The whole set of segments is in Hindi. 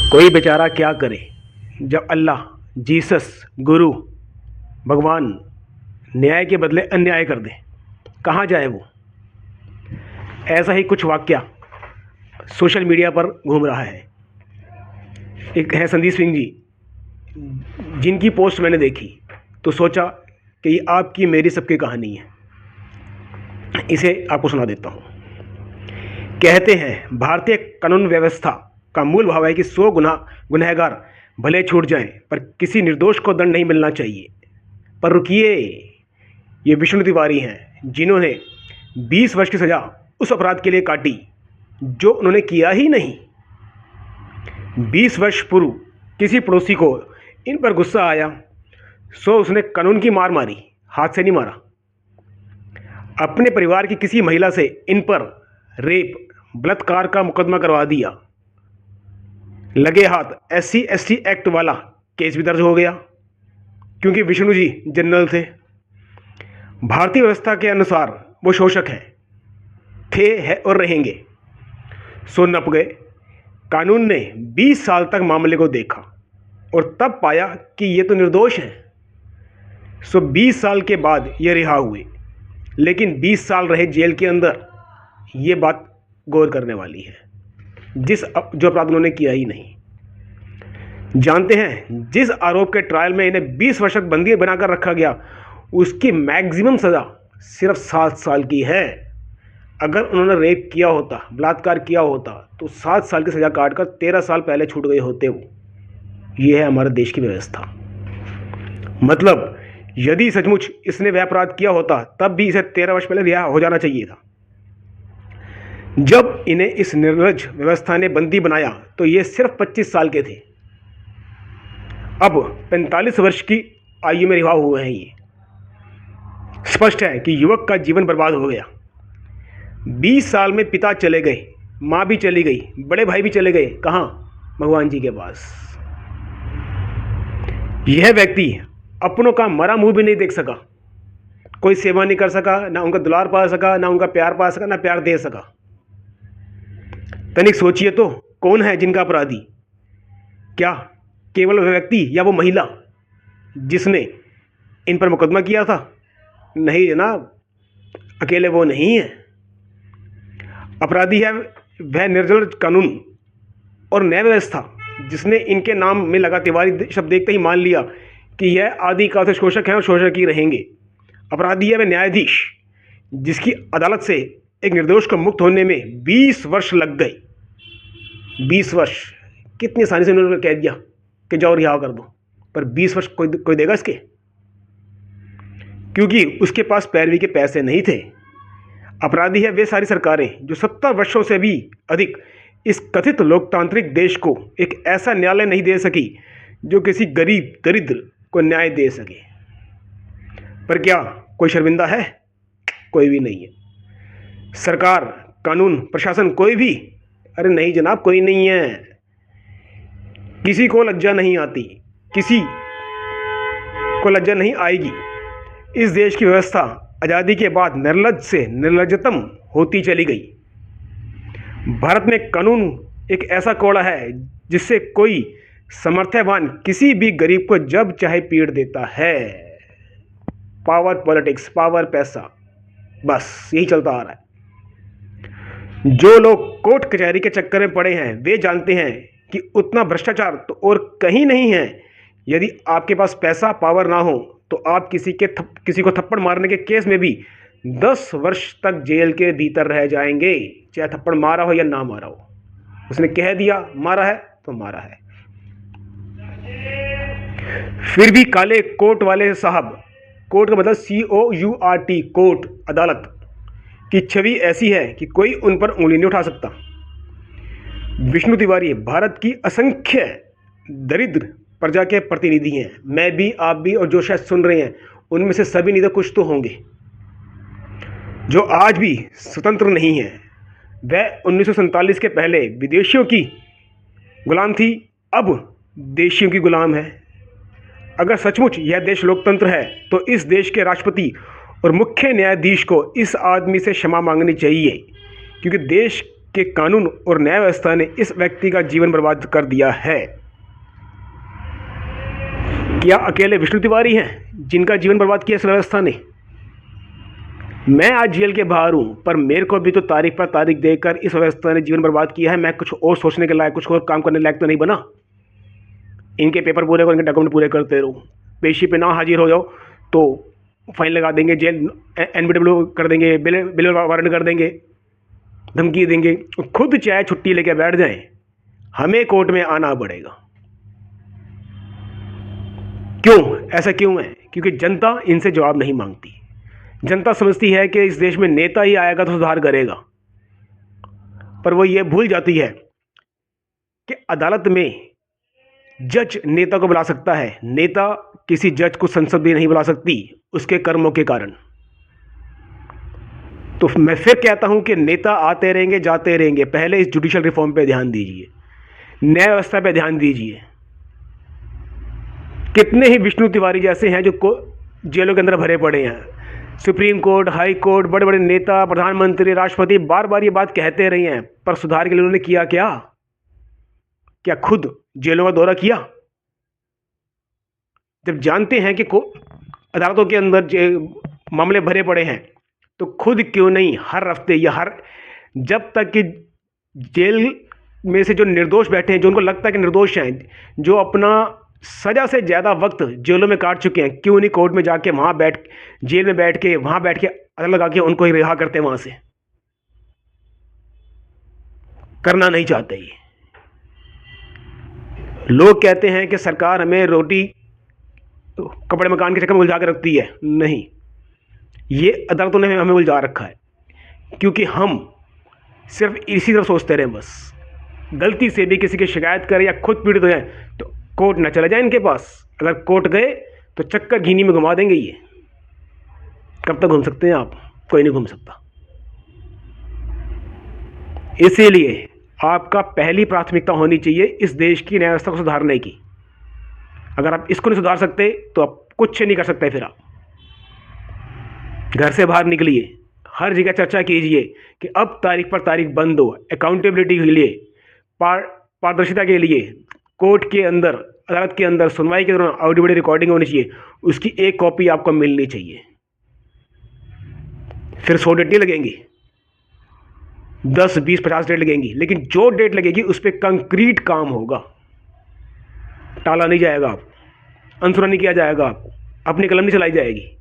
कोई बेचारा क्या करे जब अल्लाह, जीसस, गुरु, भगवान न्याय के बदले अन्याय कर दे। कहाँ जाए वो। ऐसा ही कुछ वाकया सोशल मीडिया पर घूम रहा है। एक है संदीप सिंह जी, जिनकी पोस्ट मैंने देखी तो सोचा कि ये आपकी मेरी सबकी कहानी है। इसे आपको सुना देता हूँ। कहते हैं भारतीय कानून व्यवस्था का मूल भाव है कि 100 गुनहगार भले छूट जाएं पर किसी निर्दोष को दंड नहीं मिलना चाहिए। पर रुकिए, ये विष्णु तिवारी हैं जिन्होंने 20 वर्ष की सज़ा उस अपराध के लिए काटी जो उन्होंने किया ही नहीं। 20 वर्ष पूर्व किसी पड़ोसी को इन पर गुस्सा आया, सो उसने कानून की मार मारी, हाथ से नहीं मारा। अपने परिवार की किसी महिला से इन पर रेप, बलात्कार का मुकदमा करवा दिया। लगे हाथ SC/ST एक्ट वाला केस भी दर्ज हो गया, क्योंकि विष्णु जी जनरल थे। भारतीय व्यवस्था के अनुसार वो शोषक हैं, है और रहेंगे। सो नप गए। कानून ने 20 साल तक मामले को देखा और तब पाया कि ये तो निर्दोष हैं। सो 20 साल के बाद ये रिहा हुए, लेकिन 20 साल रहे जेल के अंदर। ये बात गौर करने वाली है, जो अपराध उन्होंने किया ही नहीं। जानते हैं जिस आरोप के ट्रायल में इन्हें 20 वर्ष तक बंदी बनाकर रखा गया, उसकी मैक्सिमम सज़ा सिर्फ 7 साल की है। अगर उन्होंने रेप किया होता, बलात्कार किया होता, तो 7 साल की सज़ा काटकर 13 साल पहले छूट गए होते वो। ये है हमारे देश की व्यवस्था। मतलब यदि सचमुच इसने वह अपराध किया होता तब भी इसे 13 वर्ष पहले रिहा हो जाना चाहिए था। जब इन्हें इस निर्लज्ज व्यवस्था ने बंदी बनाया तो ये सिर्फ 25 साल के थे। अब 45 वर्ष की आयु में रिहा हुए हैं। ये स्पष्ट है कि युवक का जीवन बर्बाद हो गया। 20 साल में पिता चले गए, माँ भी चली गई, बड़े भाई भी चले गए। कहाँ? भगवान जी के पास। यह व्यक्ति अपनों का मरा मुंह भी नहीं देख सका, कोई सेवा नहीं कर सका, ना उनका दुलार पा सका, ना उनका प्यार पा सका, ना प्यार दे सका। तनिक सोचिए तो, कौन है जिनका अपराधी? क्या केवल वह व्यक्ति या वो महिला जिसने इन पर मुकदमा किया था? नहीं जनाब, अकेले वो नहीं है। अपराधी है वह निर्दल कानून और न्याय व्यवस्था जिसने इनके नाम में लगा तिवारी शब्द देखते ही मान लिया कि यह आदिकाल से शोषक हैं और शोषक ही रहेंगे। अपराधी है वह न्यायाधीश जिसकी अदालत से एक निर्दोष को मुक्त होने में 20 वर्ष लग गए। 20 वर्ष कितनी आसानी से उन्होंने कह दिया कि जाओ रिहा कर दो, पर 20 वर्ष कोई देगा इसके? क्योंकि उसके पास पैरवी के पैसे नहीं थे। अपराधी है वे सारी सरकारें जो 70 वर्षों से भी अधिक इस कथित लोकतांत्रिक देश को एक ऐसा न्यायालय नहीं दे सकी जो किसी गरीब दरिद्र को न्याय दे सके। पर क्या कोई शर्मिंदा है? कोई भी नहीं है। सरकार, कानून, प्रशासन, कोई भी? अरे नहीं जनाब, कोई नहीं है। किसी को लज्जा नहीं आती, किसी को लज्जा नहीं आएगी। इस देश की व्यवस्था आज़ादी के बाद निर्लज्ज से निर्लज्जतम होती चली गई। भारत में कानून एक ऐसा कोड़ा है जिससे कोई सामर्थ्यवान किसी भी गरीब को जब चाहे पीट देता है। पावर पॉलिटिक्स, पावर, पैसा, बस यही चलता आ रहा है। जो लोग कोर्ट कचहरी के चक्कर में पड़े हैं वे जानते हैं कि उतना भ्रष्टाचार तो और कहीं नहीं है। यदि आपके पास पैसा, पावर ना हो तो आप किसी को थप्पड़ मारने के केस में भी 10 वर्ष तक जेल के भीतर रह जाएंगे, चाहे थप्पड़ मारा हो या ना मारा हो। उसने कह दिया मारा है तो मारा है। फिर भी काले कोर्ट वाले साहब, कोर्ट का मतलब COURT, कोर्ट, अदालत की छवि ऐसी है कि कोई उन पर उंगली नहीं उठा सकता। विष्णु तिवारी भारत की असंख्य दरिद्र प्रजा के प्रतिनिधि हैं। मैं भी, आप भी, और जो शायद सुन रहे हैं उनमें से सभी नहीं तो कुछ तो होंगे जो आज भी स्वतंत्र नहीं है। वह 1947 के पहले विदेशियों की गुलाम थी, अब देशियों की गुलाम है। अगर सचमुच यह देश लोकतंत्र है तो इस देश के राष्ट्रपति और मुख्य न्यायाधीश को इस आदमी से क्षमा मांगनी चाहिए, क्योंकि देश कि कानून और न्याय व्यवस्था ने इस व्यक्ति का जीवन बर्बाद कर दिया है। क्या अकेले विष्णु तिवारी हैं जिनका जीवन बर्बाद किया इस व्यवस्था ने? मैं आज जेल के बाहर हूं, पर मेरे को भी तो तारीख पर तारीख देकर इस व्यवस्था ने जीवन बर्बाद किया है। मैं कुछ और सोचने के लायक, कुछ और काम करने लायक तो नहीं बना। इनके पेपर पूरे करो, इनके डॉक्यूमेंट पूरे करते रहो, पेशी पे ना हाजिर हो जाओ तो फाइन लगा देंगे, जेल NBW कर देंगे, बिल वारंट कर देंगे, धमकी देंगे। खुद चाहे छुट्टी लेके बैठ जाएं, हमें कोर्ट में आना पड़ेगा। क्यों? ऐसा क्यों है? क्योंकि जनता इनसे जवाब नहीं मांगती। जनता समझती है कि इस देश में नेता ही आएगा तो सुधार करेगा, पर वो ये भूल जाती है कि अदालत में जज नेता को बुला सकता है, नेता किसी जज को संसद भी नहीं बुला सकती उसके कर्मों के कारण। तो मैं फिर कहता हूं कि नेता आते रहेंगे, जाते रहेंगे। पहले इस जुडिशियल रिफॉर्म पे ध्यान दीजिए, न्याय व्यवस्था पे ध्यान दीजिए। कितने ही विष्णु तिवारी जैसे हैं जो जेलों के अंदर भरे पड़े हैं। सुप्रीम कोर्ट, हाई कोर्ट, बड़े बड़े नेता, प्रधानमंत्री, राष्ट्रपति बार बार ये बात कहते रहे हैं, पर सुधार के लिए उन्होंने किया क्या? क्या खुद जेलों का दौरा किया? जब जानते हैं कि अदालतों के अंदर मामले भरे पड़े हैं, तो खुद क्यों नहीं हर हफ्ते या जब तक कि जेल में से जो निर्दोष बैठे हैं, जो उनको लगता है कि निर्दोष हैं, जो अपना सजा से ज़्यादा वक्त जेलों में काट चुके हैं, क्यों नहीं कोर्ट में जाके जेल में बैठ के अदर लगा के उनको ही रिहा करते हैं? वहां से करना नहीं चाहते। ये लोग कहते हैं कि सरकार हमें रोटी कपड़े मकान के चक्कर में उलझा कर रखती है। नहीं, ये अदालतों ने हमें उलझा रखा है, क्योंकि हम सिर्फ इसी तरफ सोचते रहे। बस गलती से भी किसी की शिकायत करें या खुद पीड़ित हो जाए तो कोर्ट न चले जाए इनके पास। अगर कोर्ट गए तो चक्कर घीनी में घुमा देंगे। ये कब तक घूम सकते हैं आप? कोई नहीं घूम सकता। इसीलिए आपका पहली प्राथमिकता होनी चाहिए इस देश की न्याय व्यवस्था को सुधारने की। अगर आप इसको नहीं सुधार सकते तो आप कुछ नहीं कर सकते। फिर आप घर से बाहर निकलिए, हर जगह चर्चा कीजिए कि अब तारीख पर तारीख बंद हो। अकाउंटेबिलिटी के लिए, पारदर्शिता के लिए कोर्ट के अंदर, अदालत के अंदर सुनवाई के दौरान ऑडियो वीडियो रिकॉर्डिंग होनी चाहिए, उसकी एक कॉपी आपको मिलनी चाहिए। फिर 100 डेट नहीं लगेंगी, 10, 20, 50 डेट लगेंगी, लेकिन जो डेट लगेगी उस पर कंक्रीट काम होगा। टाला नहीं जाएगा, आप अनसुना नहीं किया जाएगा, आपको अपनी कलम नहीं चलाई जाएगी।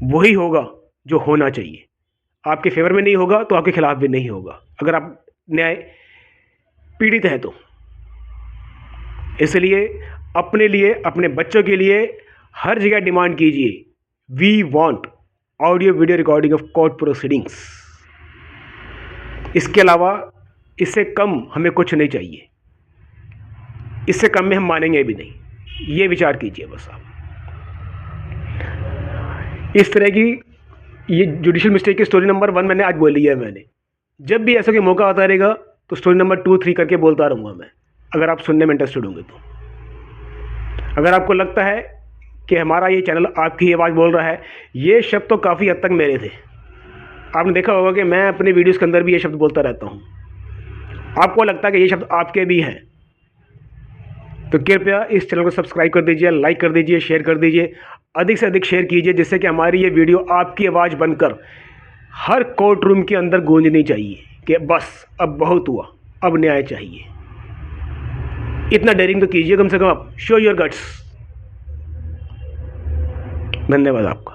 वही होगा जो होना चाहिए। आपके फेवर में नहीं होगा तो आपके खिलाफ भी नहीं होगा, अगर आप न्याय पीड़ित हैं तो। इसलिए अपने लिए, अपने बच्चों के लिए हर जगह डिमांड कीजिए, we want audio video recording of court proceedings. इसके अलावा इससे कम हमें कुछ नहीं चाहिए, इससे कम में हम मानेंगे भी नहीं। ये विचार कीजिए बस आप। इस तरह की ये जुडिशियल मिस्टेक की स्टोरी नंबर 1 मैंने आज बोली है। मैंने जब भी ऐसा कोई मौका आता रहेगा तो स्टोरी नंबर 2, 3 करके बोलता रहूँगा मैं, अगर आप सुनने में इंटरेस्टेड होंगे तो। अगर आपको लगता है कि हमारा ये चैनल आपकी आवाज़ बोल रहा है, ये शब्द तो काफ़ी हद तक मेरे थे। आपने देखा होगा कि मैं अपने वीडियोस के अंदर भी ये शब्द बोलता रहता हूँ। आपको लगता है कि ये शब्द आपके भी हैं तो कृपया इस चैनल को सब्सक्राइब कर दीजिए, लाइक कर दीजिए, शेयर कर दीजिए, अधिक से अधिक शेयर कीजिए, जिससे कि हमारी ये वीडियो आपकी आवाज़ बनकर हर कोर्ट रूम के अंदर गूंजनी चाहिए कि बस अब बहुत हुआ, अब न्याय चाहिए। इतना डेयरिंग तो कीजिए कम से कम आप। Show your guts. धन्यवाद आपका।